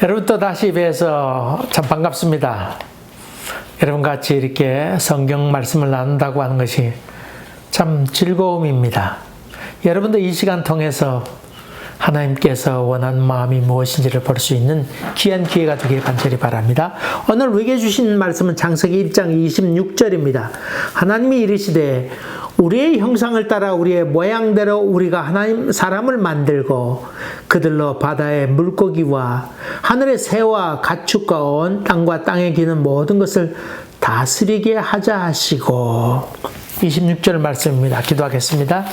여러분 또 다시 뵈서 참 반갑습니다. 여러분 같이 이렇게 성경 말씀을 나눈다고 하는 것이 참 즐거움입니다. 여러분도 이 시간 통해서 하나님께서 원하는 마음이 무엇인지를 볼 수 있는 귀한 기회가 되길 간절히 바랍니다. 오늘 우리에게 주신 말씀은 창세기 1장 26절입니다. 하나님이 이르시되 우리의 형상을 따라 우리의 모양대로 우리가 하나님 사람을 만들고 그들로 바다의 물고기와 하늘의 새와 가축과 온 땅과 땅에 기는 모든 것을 다스리게 하자 하시고 26절 말씀입니다. 기도하겠습니다.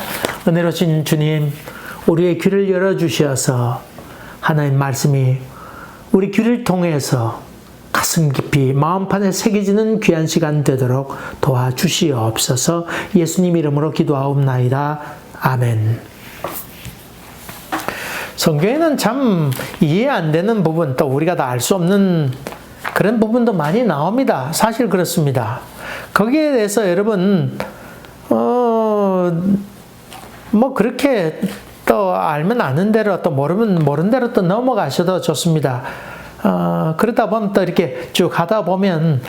은혜로우신 주님, 우리의 귀를 열어주셔서 하나님 말씀이 우리 귀를 통해서 가슴 깊이 마음판에 새겨지는 귀한 시간 되도록 도와주시옵소서. 예수님 이름으로 기도하옵나이다. 아멘. 성경에는 참 이해 안 되는 부분, 또 우리가 다 알 수 없는 그런 부분도 많이 나옵니다. 사실 그렇습니다. 거기에 대해서 여러분 뭐 그렇게 또 알면 아는 대로, 또 모르면 모르는 대로 또 넘어가셔도 좋습니다. 그러다 보면 또 이렇게 쭉 하다 보면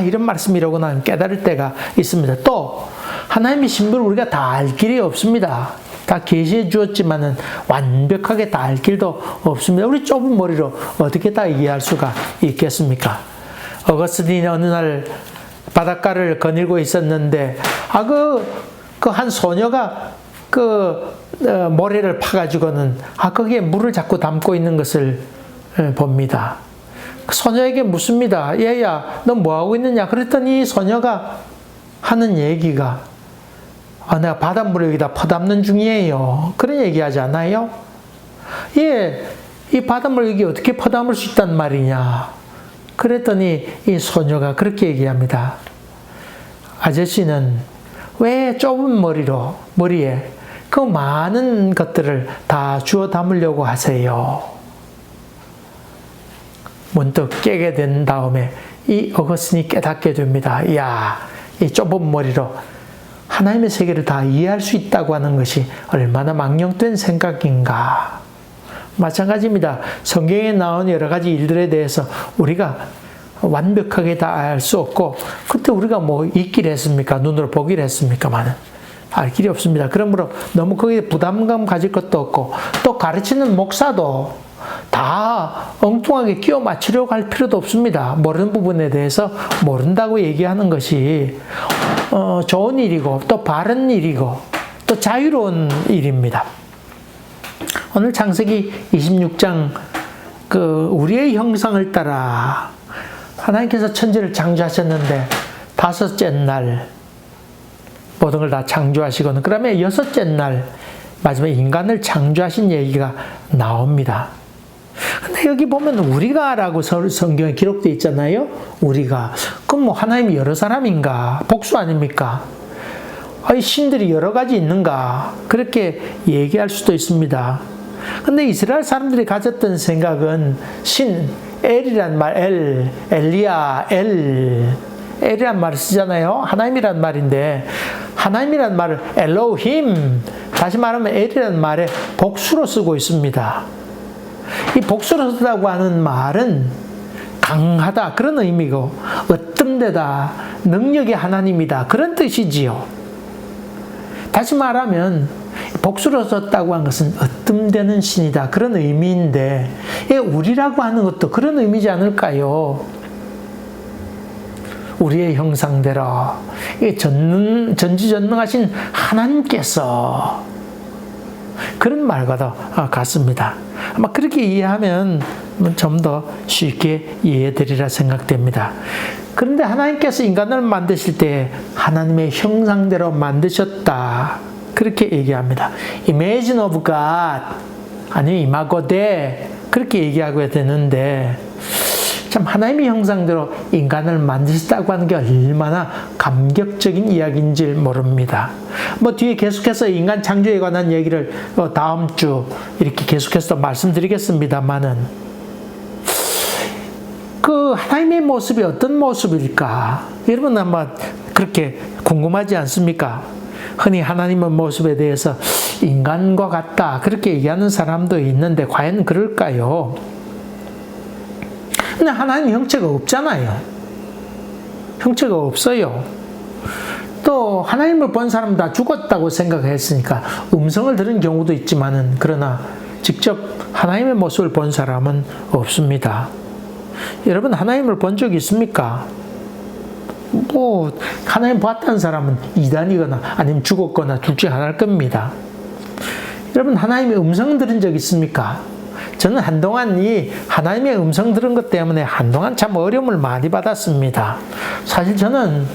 이런 말씀이로구나 깨달을 때가 있습니다. 또 하나님의 신분을 우리가 다 알 길이 없습니다. 다 계시해 주었지만은 완벽하게 다 알 길도 없습니다. 우리 좁은 머리로 어떻게 다 이해할 수가 있겠습니까? 어거스틴이 어느 날 바닷가를 거닐고 있었는데 그 한 소녀가 모래를 파가지고는 거기에 물을 자꾸 담고 있는 것을 봅니다. 그 소녀에게 묻습니다. 얘야, 너 뭐하고 있느냐? 그랬더니 소녀가 하는 얘기가 내가 바닷물을 여기다 퍼담는 중이에요. 그런 얘기 하지 않아요? 이 바닷물 여기 어떻게 퍼담을 수 있단 말이냐? 그랬더니 이 소녀가 그렇게 얘기합니다. 아저씨는 왜 좁은 머리에 그 많은 것들을 다 주워 담으려고 하세요? 문득 깨게 된 다음에 이 어거스틴이 깨닫게 됩니다. 이 좁은 머리로 하나님의 세계를 다 이해할 수 있다고 하는 것이 얼마나 망령된 생각인가. 마찬가지입니다. 성경에 나온 여러 가지 일들에 대해서 우리가 완벽하게 다 알 수 없고, 그때 우리가 뭐 읽기를 했습니까? 눈으로 보기를 했습니까만은 알 길이 없습니다. 그러므로 너무 거기에 부담감 가질 것도 없고, 또 가르치는 목사도 다 엉뚱하게 끼워 맞추려고 할 필요도 없습니다. 모르는 부분에 대해서 모른다고 얘기하는 것이 좋은 일이고, 또 바른 일이고, 또 자유로운 일입니다. 오늘 창세기 26장 우리의 형상을 따라 하나님께서 천지를 창조하셨는데 다섯째 날 모든 걸 다 창조하시고는 그다음에 여섯째 날 마지막에 인간을 창조하신 얘기가 나옵니다. 근데 여기 보면 우리가라고 성경에 기록되어 있잖아요. 우리가. 그럼 뭐 하나님이 여러 사람인가? 복수 아닙니까? 신들이 여러 가지 있는가? 그렇게 얘기할 수도 있습니다. 근데 이스라엘 사람들이 가졌던 생각은 엘이란 말, 엘리야, 엘이란 말을 쓰잖아요. 하나님이란 말인데, 하나님이란 말을 엘로힘, 다시 말하면 엘이란 말에 복수로 쓰고 있습니다. 이 복수로 쓰다고 하는 말은 강하다, 그런 의미고, 으뜸되다, 능력의 하나님이다, 그런 뜻이지요. 다시 말하면 복수로 썼다고 하는 것은 으뜸되는 신이다, 그런 의미인데, 우리라고 하는 것도 그런 의미지 않을까요? 우리의 형상대로 전지전능하신 하나님께서, 그런 말과도 같습니다. 아마 그렇게 이해하면 좀 더 쉽게 이해되리라 생각됩니다. 그런데 하나님께서 인간을 만드실 때 하나님의 형상대로 만드셨다, 그렇게 얘기합니다. Image of God, 아니면 이마고 데, 그렇게 얘기하고 되는데, 참 하나님의 형상대로 인간을 만드셨다고 하는 게 얼마나 감격적인 이야기인지 모릅니다. 뭐 뒤에 계속해서 인간 창조에 관한 얘기를 다음 주 이렇게 계속해서 말씀드리겠습니다만은, 하나님의 모습이 어떤 모습일까? 여러분 아마 그렇게 궁금하지 않습니까? 흔히 하나님의 모습에 대해서 인간과 같다 그렇게 얘기하는 사람도 있는데 과연 그럴까요? 근데 하나님 형체가 없잖아요. 형체가 없어요. 또 하나님을 본 사람 다 죽었다고 생각했으니까 음성을 들은 경우도 있지만은 그러나 직접 하나님의 모습을 본 사람은 없습니다. 여러분 하나님을 본 적 있습니까? 하나님 봤다는 사람은 이단이거나 아니면 죽었거나 둘 중에 하나일 겁니다. 여러분 하나님의 음성 들은 적 있습니까? 저는 한동안 이 하나님의 음성 들은 것 때문에 한동안 참 어려움을 많이 받았습니다. 사실 저는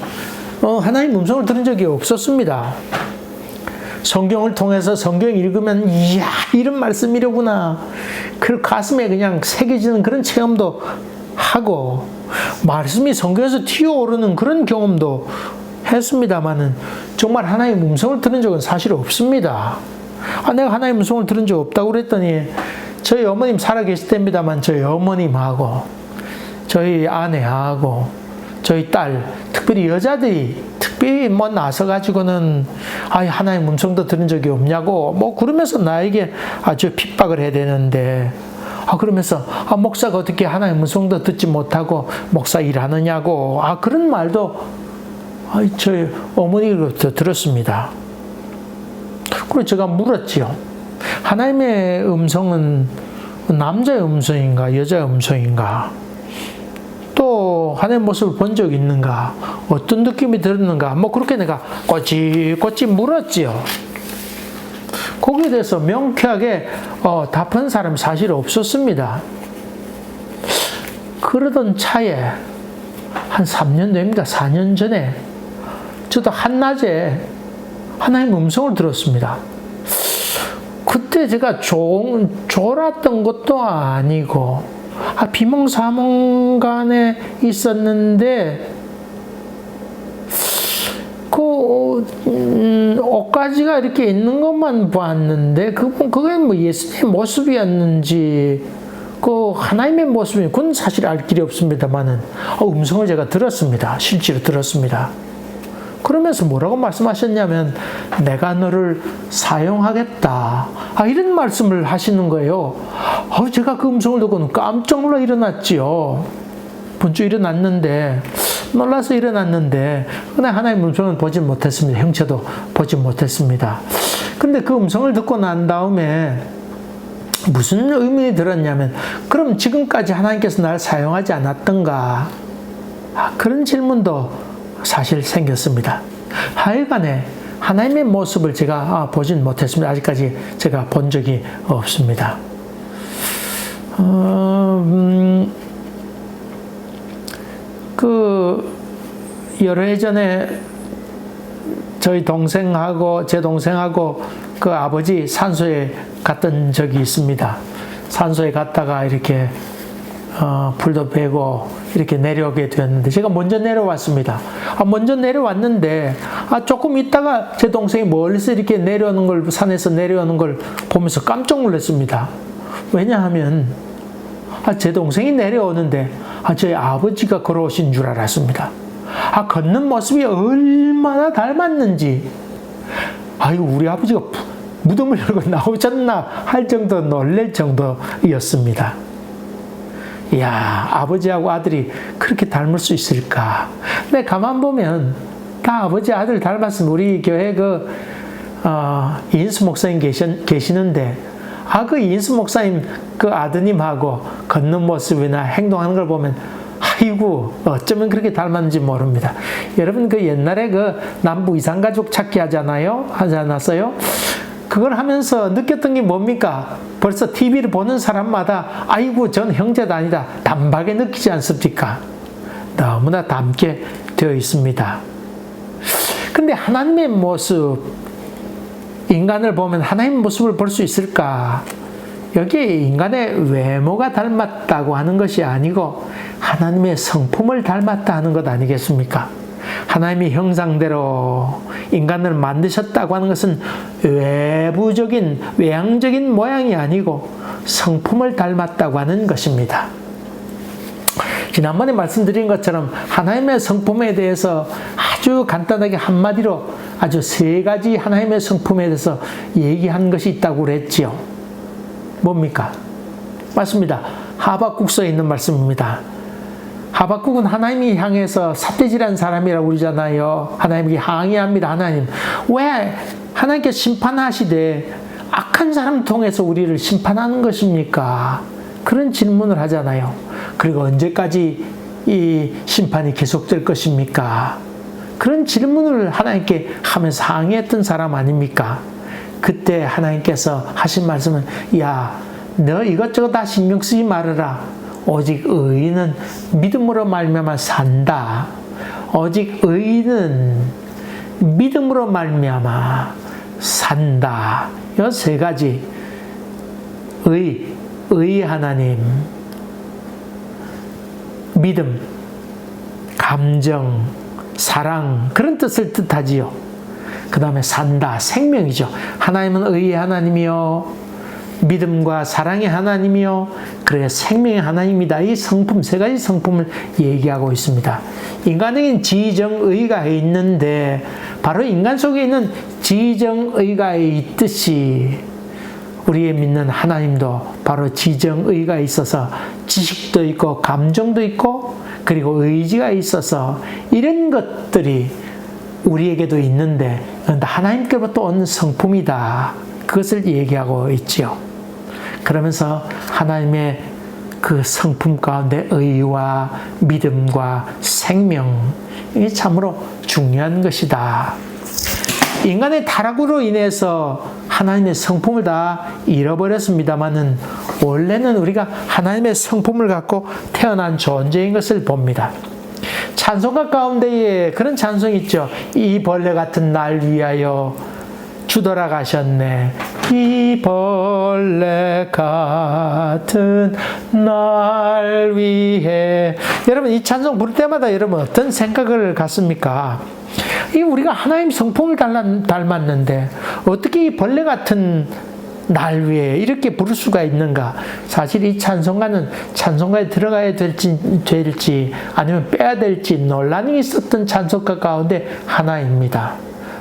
하나님 음성을 들은 적이 없었습니다. 성경을 통해서 성경 읽으면 이야 이런 말씀이로구나 그 가슴에 그냥 새겨지는 그런 체험도 하고 말씀이 성경에서 튀어오르는 그런 경험도 했습니다마는 정말 하나님 음성을 들은 적은 사실 없습니다. 내가 하나님 음성을 들은 적 없다고 그랬더니 저희 어머님 살아계실 때입니다만 저희 어머님하고 저희 아내하고 저희 딸 특별히 여자들이 특별히 나서가지고는 하나님 음성도 들은 적이 없냐고 그러면서 나에게 아주 핍박을 해야 되는데 그러면서 목사가 어떻게 하나님 음성도 듣지 못하고 목사 일하느냐고 그런 말도 저희 어머니로부터 들었습니다. 그래서 제가 물었지요. 하나님의 음성은 남자의 음성인가 여자의 음성인가? 또 하나님의 모습을 본 적이 있는가? 어떤 느낌이 들었는가? 그렇게 내가 꼬치꼬치 물었지요. 거기에 대해서 명쾌하게 답한 사람이 사실 없었습니다. 그러던 차에 한 3년 됩니다. 4년 전에 저도 한낮에 하나님 음성을 들었습니다. 그때 제가 졸았던 것도 아니고 비몽사몽간에 있었는데 옷가지가 이렇게 있는 것만 봤는데 그게 예수님의 모습이었는지 하나님의 모습이 그건 사실 알 길이 없습니다만은 음성을 제가 들었습니다. 실제로 들었습니다. 그러면서 뭐라고 말씀하셨냐면 내가 너를 사용하겠다 이런 말씀을 하시는 거예요. 제가 그 음성을 듣고는 깜짝 놀라 일어났지요. 번쩍 일어났는데 놀라서 일어났는데 그냥 하나님의 음성은 보지 못했습니다. 형체도 보지 못했습니다. 근데 그 음성을 듣고 난 다음에 무슨 의문이 들었냐면 그럼 지금까지 하나님께서 나를 사용하지 않았던가 그런 질문도 사실 생겼습니다. 하여간에 하나님의 모습을 제가 보진 못했습니다. 아직까지 제가 본 적이 없습니다. 여러 해 전에 저희 동생하고 제 동생하고 그 아버지 산소에 갔던 적이 있습니다. 산소에 갔다가 이렇게 불도 빼고 이렇게 내려오게 되었는데 제가 먼저 내려왔습니다. 먼저 내려왔는데 조금 있다가 제 동생이 멀리서 이렇게 내려오는 걸 산에서 내려오는 걸 보면서 깜짝 놀랐습니다. 왜냐하면 제 동생이 내려오는데 저희 아버지가 걸어오신 줄 알았습니다. 걷는 모습이 얼마나 닮았는지 우리 아버지가 무덤을 열고 나오셨나 할 정도 놀랄 정도였습니다. 이야, 아버지하고 아들이 그렇게 닮을 수 있을까? 근데 가만 보면 다 아버지 아들 닮았으면 우리 교회 이인수 목사님 계시는데 그 이인수 목사님 그 아드님하고 걷는 모습이나 행동하는 걸 보면 어쩌면 그렇게 닮았는지 모릅니다. 여러분 옛날에 남부 이산가족 찾기 하지 않았어요? 그걸 하면서 느꼈던 게 뭡니까? 벌써 TV를 보는 사람마다 전 형제도 아니다 단박에 느끼지 않습니까? 너무나 닮게 되어 있습니다. 근데 하나님의 모습, 인간을 보면 하나님의 모습을 볼 수 있을까? 여기에 인간의 외모가 닮았다고 하는 것이 아니고 하나님의 성품을 닮았다 하는 것 아니겠습니까? 하나님의 형상대로 인간을 만드셨다고 하는 것은 외향적인 모양이 아니고 성품을 닮았다고 하는 것입니다. 지난번에 말씀드린 것처럼 하나님의 성품에 대해서 아주 간단하게 한마디로 아주 세 가지 하나님의 성품에 대해서 얘기한 것이 있다고 그랬지요. 뭡니까? 맞습니다. 하박국서에 있는 말씀입니다. 하박국은 하나님이 향해서 삿대질한 사람이라고 그러잖아요. 하나님께 항의합니다. 하나님, 왜 하나님께 심판하시되 악한 사람 통해서 우리를 심판하는 것입니까? 그런 질문을 하잖아요. 그리고 언제까지 이 심판이 계속될 것입니까? 그런 질문을 하나님께 하면서 항의했던 사람 아닙니까? 그때 하나님께서 하신 말씀은, 야, 너 이것저것 다 신경 쓰지 말아라. 오직 의인은 믿음으로 말미암아 산다. 오직 의인은 믿음으로 말미암아 산다. 이 세 가지 의의 하나님, 믿음, 감정, 사랑, 그런 뜻을 뜻하지요. 그 다음에 산다, 생명이죠. 하나님은 의의 하나님이요, 믿음과 사랑의 하나님이요, 그래 생명의 하나님이다. 이 성품, 세 가지 성품을 얘기하고 있습니다. 인간에게는 지정의가 있는데 바로 인간 속에 있는 지정의가 있듯이 우리의 믿는 하나님도 바로 지정의가 있어서 지식도 있고 감정도 있고 그리고 의지가 있어서 이런 것들이 우리에게도 있는데 하나님께로부터 온 성품이다. 그것을 얘기하고 있지요. 그러면서 하나님의 그 성품 가운데 의와 믿음과 생명, 이게 참으로 중요한 것이다. 인간의 타락으로 인해서 하나님의 성품을 다 잃어버렸습니다마는 원래는 우리가 하나님의 성품을 갖고 태어난 존재인 것을 봅니다. 찬송가 가운데에 그런 찬송이 있죠. 이 벌레 같은 날 위하여 주더라 가셨네. 이 벌레 같은 날 위해. 여러분 이 찬송 부를 때마다 여러분 어떤 생각을 갖습니까? 이 우리가 하나님 성품을 닮았는데 어떻게 이 벌레 같은 날 위해 이렇게 부를 수가 있는가? 사실 이 찬송가는 찬송가에 들어가야 될지 아니면 빼야 될지 논란이 있었던 찬송가 가운데 하나입니다.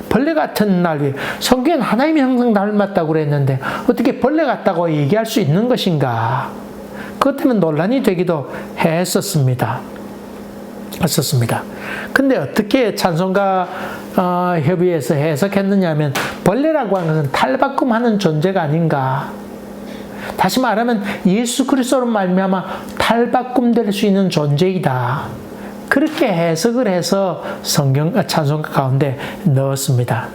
벌레 같은 날 위해. 성경엔 하나님이 항상 닮았다고 그랬는데 어떻게 벌레 같다고 얘기할 수 있는 것인가? 그것 때문에 논란이 되기도 했었습니다. 근데 어떻게 찬송가 협의회에서 해석했느냐 하면 벌레라고 하는 것은 탈바꿈하는 존재가 아닌가. 다시 말하면 예수 그리스도로 말미암아 탈바꿈될 수 있는 존재이다. 그렇게 해석을 해서 찬송가 가운데 넣었습니다.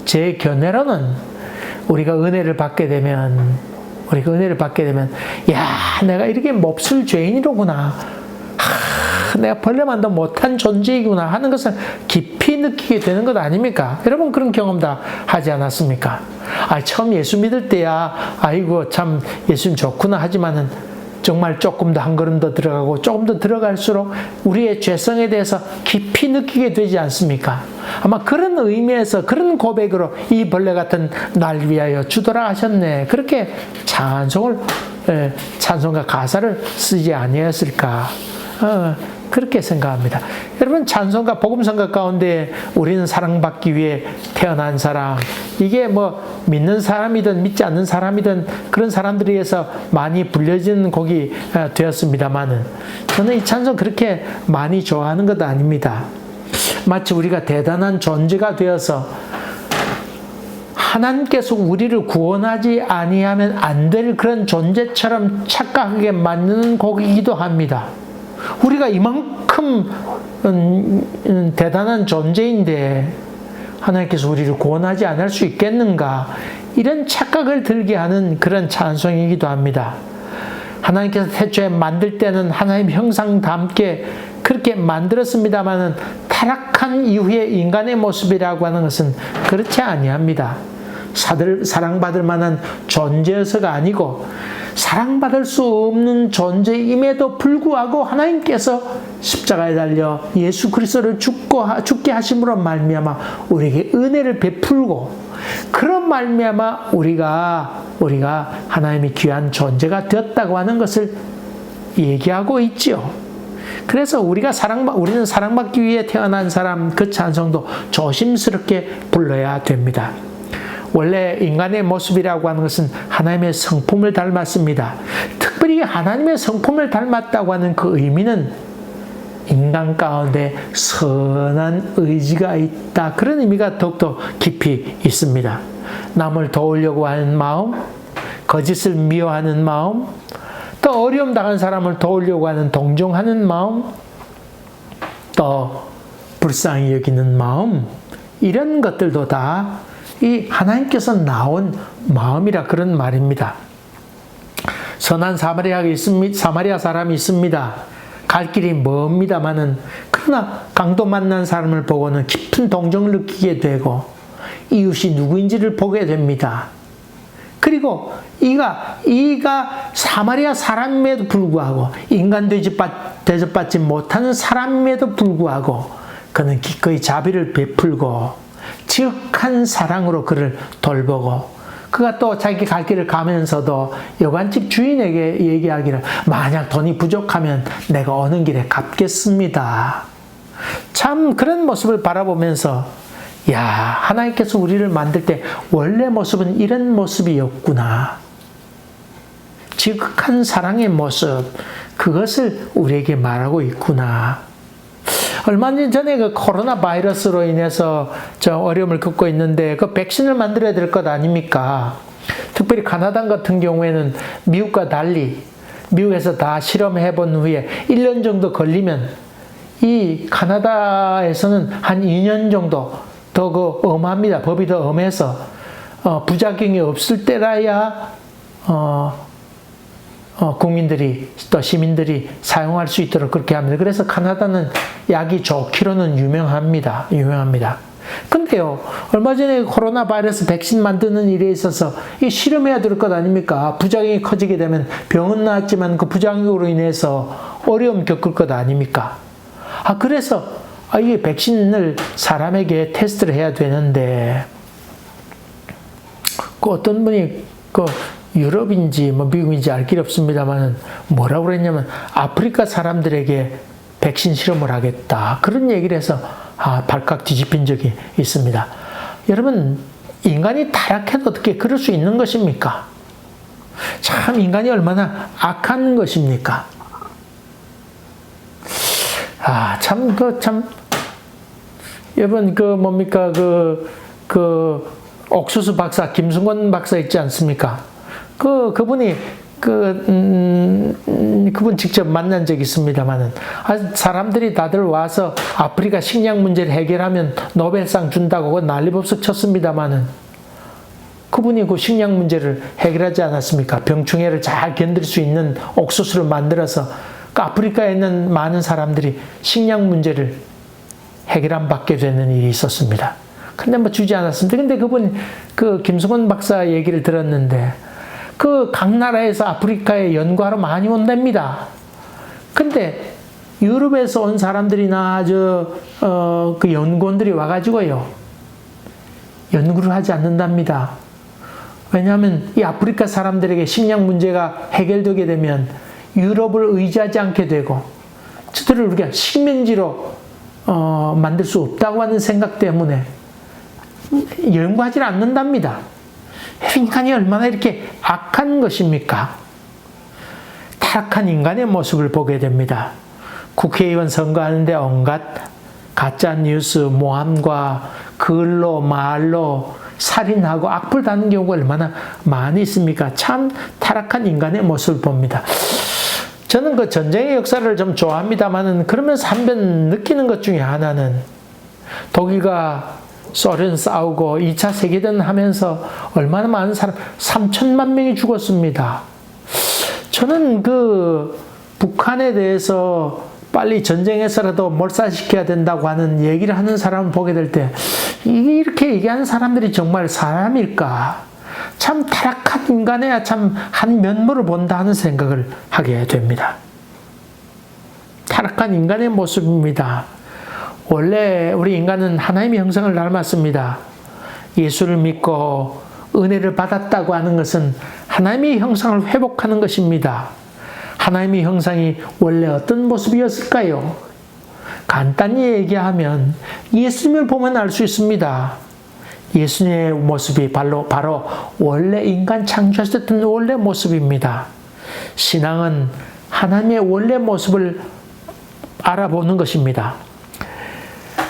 제 견해로는 우리가 은혜를 받게 되면 야, 내가 이렇게 몹쓸 죄인이로구나. 내가 벌레만도 못한 존재이구나 하는 것을 깊이 느끼게 되는 것 아닙니까? 여러분 그런 경험 다 하지 않았습니까? 처음 예수 믿을 때야 아이고 참 예수님 좋구나 하지만은 정말 조금 더 한 걸음 더 들어가고 조금 더 들어갈수록 우리의 죄성에 대해서 깊이 느끼게 되지 않습니까? 아마 그런 의미에서 그런 고백으로 이 벌레 같은 날 위하여 주더라 하셨네. 그렇게 찬송가 가사를 쓰지 아니었을까? 그렇게 생각합니다. 여러분 찬송가 복음성가 가운데 우리는 사랑받기 위해 태어난 사람, 이게 뭐 믿는 사람이든 믿지 않는 사람이든 그런 사람들에 의해서 많이 불려지는 곡이 되었습니다만은 저는 이 찬송 그렇게 많이 좋아하는 것 아닙니다. 마치 우리가 대단한 존재가 되어서 하나님께서 우리를 구원하지 아니하면 안 될 그런 존재처럼 착각하게 만드는 곡이기도 합니다. 우리가 이만큼 대단한 존재인데 하나님께서 우리를 구원하지 않을 수 있겠는가? 이런 착각을 들게 하는 그런 찬송이기도 합니다. 하나님께서 태초에 만들 때는 하나님 형상답게 그렇게 만들었습니다마는 타락한 이후에 인간의 모습이라고 하는 것은 그렇지 아니합니다. 사랑받을 만한 존재여서가 아니고 사랑받을 수 없는 존재임에도 불구하고 하나님께서 십자가에 달려 예수 그리스도를 죽게 하심으로 말미암아 우리에게 은혜를 베풀고 그런 말미암아 우리가 하나님의 귀한 존재가 되었다고 하는 것을 얘기하고 있죠. 그래서 우리는 사랑받기 위해 태어난 사람, 그 찬송도 조심스럽게 불러야 됩니다. 원래 인간의 모습이라고 하는 것은 하나님의 성품을 닮았습니다. 특별히 하나님의 성품을 닮았다고 하는 그 의미는 인간 가운데 선한 의지가 있다. 그런 의미가 더욱더 깊이 있습니다. 남을 도우려고 하는 마음, 거짓을 미워하는 마음, 또 어려움 당한 사람을 도우려고 하는 동정하는 마음, 또 불쌍히 여기는 마음, 이런 것들도 다 이 하나님께서 나온 마음이라 그런 말입니다. 선한 사마리아 사람이 있습니다. 갈 길이 멉니다마는 그러나 강도 만난 사람을 보고는 깊은 동정을 느끼게 되고 이웃이 누구인지를 보게 됩니다. 그리고 이가 사마리아 사람임에도 불구하고 인간 대접받지 못하는 사람임에도 불구하고 그는 기꺼이 자비를 베풀고 지극한 사랑으로 그를 돌보고 그가 또 자기 갈 길을 가면서도 여관집 주인에게 얘기하기를 만약 돈이 부족하면 내가 오는 길에 갚겠습니다. 참 그런 모습을 바라보면서 야, 하나님께서 우리를 만들 때 원래 모습은 이런 모습이었구나. 지극한 사랑의 모습, 그것을 우리에게 말하고 있구나. 얼마 전에 그 코로나 바이러스로 인해서 어려움을 겪고 있는데 그 백신을 만들어야 될 것 아닙니까? 특별히 가나다 같은 경우에는 미국과 달리 미국에서 다 실험해 본 후에 1년 정도 걸리면 이 가나다에서는 한 2년 정도 더 엄합니다. 법이 더 엄해서 부작용이 없을 때라야 국민들이 또 시민들이 사용할 수 있도록 그렇게 합니다. 그래서 가나다는 약이 좋기로는 유명합니다. 근데요, 얼마 전에 코로나 바이러스 백신 만드는 일에 있어서 이 실험해야 될 것 아닙니까? 부작용이 커지게 되면 병은 나았지만 그 부작용으로 인해서 어려움 겪을 것 아닙니까? 그래서 이 백신을 사람에게 테스트를 해야 되는데 그 어떤 분이 유럽인지 미국인지 알 길이 없습니다만 뭐라고 그랬냐면 아프리카 사람들에게 백신 실험을 하겠다. 그런 얘기를 해서 발칵 뒤집힌 적이 있습니다. 여러분, 인간이 타락해도 어떻게 그럴 수 있는 것입니까? 참 인간이 얼마나 악한 것입니까? 여러분 옥수수 박사 김승권 박사 있지 않습니까? 그분이 그분 직접 만난 적이 있습니다만은 사람들이 다들 와서 아프리카 식량 문제를 해결하면 노벨상 준다고 난리법석 쳤습니다만은 그분이 그 식량 문제를 해결하지 않았습니까? 병충해를 잘 견딜 수 있는 옥수수를 만들어서 아프리카에 있는 많은 사람들이 식량 문제를 해결 안 받게 되는 일이 있었습니다. 근데 주지 않았습니다. 근데 그분 김승원 박사 얘기를 들었는데 각 나라에서 아프리카에 연구하러 많이 온답니다. 근데 유럽에서 온 사람들이나 연구원들이 와가지고요 연구를 하지 않는답니다. 왜냐하면 이 아프리카 사람들에게 식량 문제가 해결되게 되면 유럽을 의지하지 않게 되고 저들을 우리가 식민지로 만들 수 없다고 하는 생각 때문에 연구하지 않는답니다. 인간이 얼마나 이렇게 악한 것입니까? 타락한 인간의 모습을 보게 됩니다. 국회의원 선거하는데 온갖 가짜 뉴스, 모함과 글로 말로 살인하고 악플 다는 경우가 얼마나 많이 있습니까? 참 타락한 인간의 모습을 봅니다. 저는 전쟁의 역사를 좀 좋아합니다만은 그러면서 한편 느끼는 것 중에 하나는 독일과 소련 싸우고 2차 세계대전 하면서 얼마나 많은 사람 3천만 명이 죽었습니다. 저는 북한에 대해서 빨리 전쟁에서라도 몰살시켜야 된다고 하는 얘기를 하는 사람을 보게 될 때 이렇게 얘기하는 사람들이 정말 사람일까? 참 타락한 인간에야 참 한 면모를 본다 하는 생각을 하게 됩니다. 타락한 인간의 모습입니다. 원래 우리 인간은 하나님의 형상을 닮았습니다. 예수를 믿고 은혜를 받았다고 하는 것은 하나님의 형상을 회복하는 것입니다. 하나님의 형상이 원래 어떤 모습이었을까요? 간단히 얘기하면 예수님을 보면 알 수 있습니다. 예수님의 모습이 바로 원래 인간 창조하셨을 때 원래 모습입니다. 신앙은 하나님의 원래 모습을 알아보는 것입니다.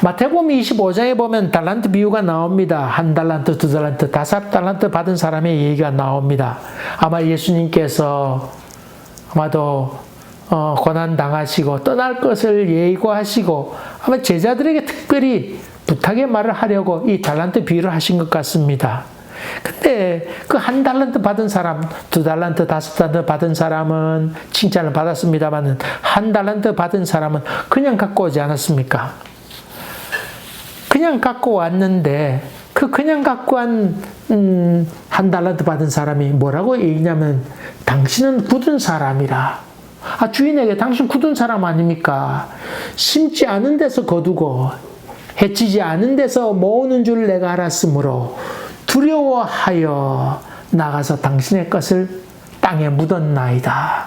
마태복음 25장에 보면 달란트 비유가 나옵니다. 1달란트, 2달란트, 5달란트 받은 사람의 얘기가 나옵니다. 아마 예수님께서 아마도 고난 당하시고 떠날 것을 예고하시고 아마 제자들에게 특별히 부탁의 말을 하려고 이 달란트 비유를 하신 것 같습니다. 근데 그 1달란트 받은 사람, 2달란트, 5달란트 받은 사람은 칭찬을 받았습니다만 1달란트 받은 사람은 그냥 갖고 오지 않았습니까? 그냥 갖고 왔는데 그냥 갖고 한 1달란트 받은 사람이 뭐라고 얘기냐면 당신은 굳은 사람이라. 주인에게 당신 굳은 사람 아닙니까? 심지 않은 데서 거두고 해치지 않은 데서 모으는 줄 내가 알았으므로 두려워하여 나가서 당신의 것을 땅에 묻었나이다.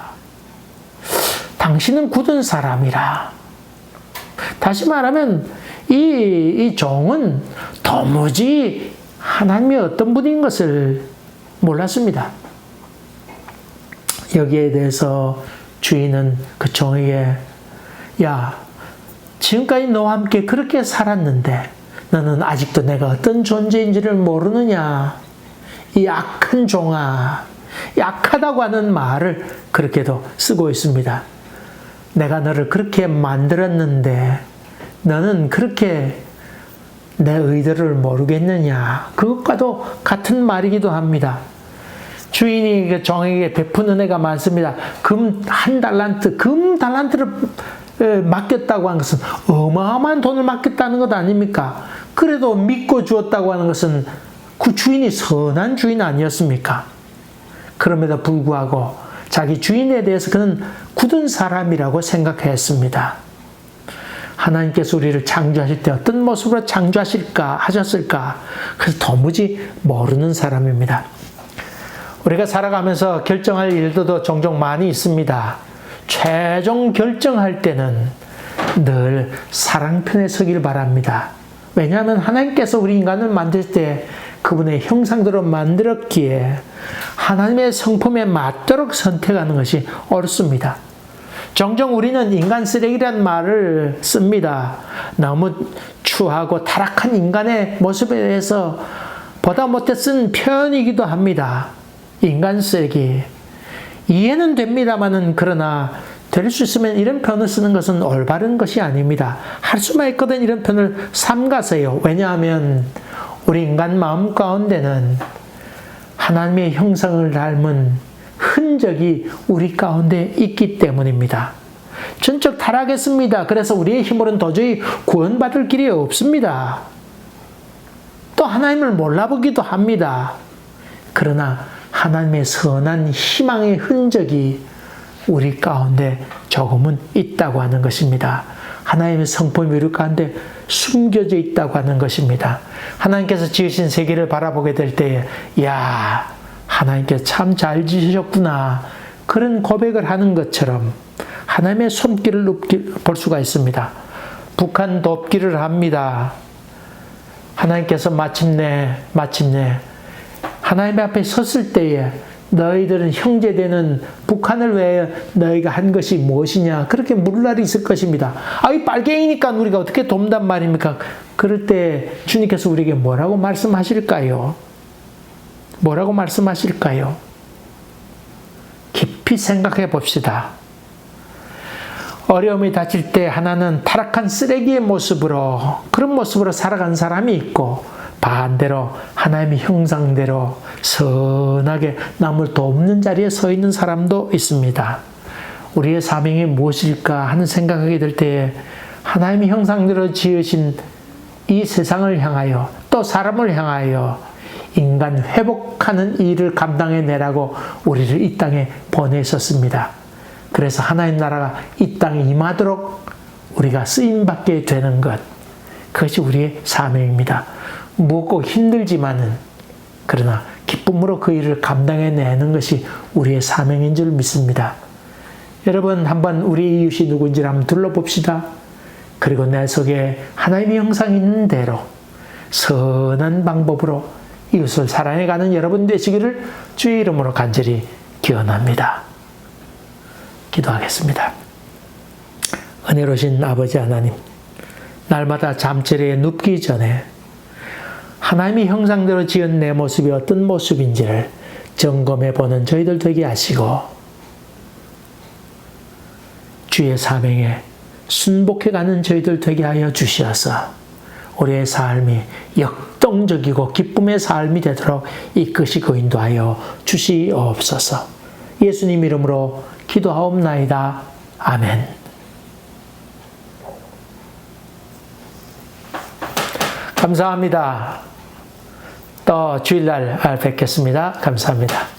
당신은 굳은 사람이라. 다시 말하면 이 종은 도무지 하나님이 어떤 분인 것을 몰랐습니다. 여기에 대해서 주인은 그 종에게 야, 지금까지 너와 함께 그렇게 살았는데 너는 아직도 내가 어떤 존재인지를 모르느냐? 이 악한 종아, 약하다고 하는 말을 그렇게도 쓰고 있습니다. 내가 너를 그렇게 만들었는데 너는 그렇게 내 의도를 모르겠느냐? 그것과도 같은 말이기도 합니다. 주인이 그 종에게 베푼 은혜가 많습니다. 금 1달란트를 맡겼다고 하는 것은 어마어마한 돈을 맡겼다는 것 아닙니까? 그래도 믿고 주었다고 하는 것은 그 주인이 선한 주인 아니었습니까? 그럼에도 불구하고 자기 주인에 대해서 그는 굳은 사람이라고 생각했습니다. 하나님께서 우리를 창조하실 때 어떤 모습으로 하셨을까? 그래서 도무지 모르는 사람입니다. 우리가 살아가면서 결정할 일들도 종종 많이 있습니다. 최종 결정할 때는 늘 사랑편에 서길 바랍니다. 왜냐하면 하나님께서 우리 인간을 만들 때 그분의 형상대로 만들었기에 하나님의 성품에 맞도록 선택하는 것이 옳습니다. 종종 우리는 인간 쓰레기란 말을 씁니다. 너무 추하고 타락한 인간의 모습에 대해서 보다 못해 쓴 표현이기도 합니다. 인간 쓰레기. 이해는 됩니다만은 그러나 될 수 있으면 이런 표현을 쓰는 것은 올바른 것이 아닙니다. 할 수만 있거든 이런 표현을 삼가세요. 왜냐하면 우리 인간 마음 가운데는 하나님의 형상을 닮은 흔적이 우리 가운데 있기 때문입니다. 전적 타락했습니다. 그래서 우리의 힘으로는 도저히 구원받을 길이 없습니다. 또 하나님을 몰라보기도 합니다. 그러나 하나님의 선한 희망의 흔적이 우리 가운데 조금은 있다고 하는 것입니다. 하나님의 성품이 우리 가운데 숨겨져 있다고 하는 것입니다. 하나님께서 지으신 세계를 바라보게 될 때에 야, 하나님께서 참 잘 지으셨구나 그런 고백을 하는 것처럼 하나님의 손길을 볼 수가 있습니다. 북한 돕기를 합니다. 하나님께서 마침내 하나님 앞에 섰을 때에 너희들은 형제되는 북한을 위해 너희가 한 것이 무엇이냐 그렇게 물을 날이 있을 것입니다. 이 빨갱이니까 우리가 어떻게 돕단 말입니까? 그럴 때 주님께서 우리에게 뭐라고 말씀하실까요? 뭐라고 말씀하실까요? 깊이 생각해 봅시다. 어려움이 닥칠 때 하나는 타락한 쓰레기의 모습으로 그런 모습으로 살아간 사람이 있고 반대로 하나님의 형상대로 선하게 남을 돕는 자리에 서 있는 사람도 있습니다. 우리의 사명이 무엇일까 하는 생각하게 될 때에 하나님의 형상대로 지으신 이 세상을 향하여 또 사람을 향하여 인간 회복하는 일을 감당해내라고 우리를 이 땅에 보내셨습니다. 그래서 하나님 나라가 이 땅에 임하도록 우리가 쓰임받게 되는 것, 그것이 우리의 사명입니다. 무겁고 힘들지만은 그러나 기쁨으로 그 일을 감당해내는 것이 우리의 사명인 줄 믿습니다. 여러분 한번 우리 이웃이 누군지를 한번 둘러봅시다. 그리고 내 속에 하나님의 형상이 있는 대로 선한 방법으로 이웃을 사랑해가는 여러분 되시기를 주의 이름으로 간절히 기원합니다. 기도하겠습니다. 은혜로우신 아버지 하나님, 날마다 잠자리에 눕기 전에 하나님의 형상대로 지은 내 모습이 어떤 모습인지를 점검해 보는 저희들 되게 하시고 주의 사명에 순복해가는 저희들 되게 하여 주시어서 우리의 삶이 역동적이고 기쁨의 삶이 되도록 이끄시고 인도하여 주시옵소서. 예수님 이름으로 기도하옵나이다. 아멘. 감사합니다. 또 주일날 뵙겠습니다. 감사합니다.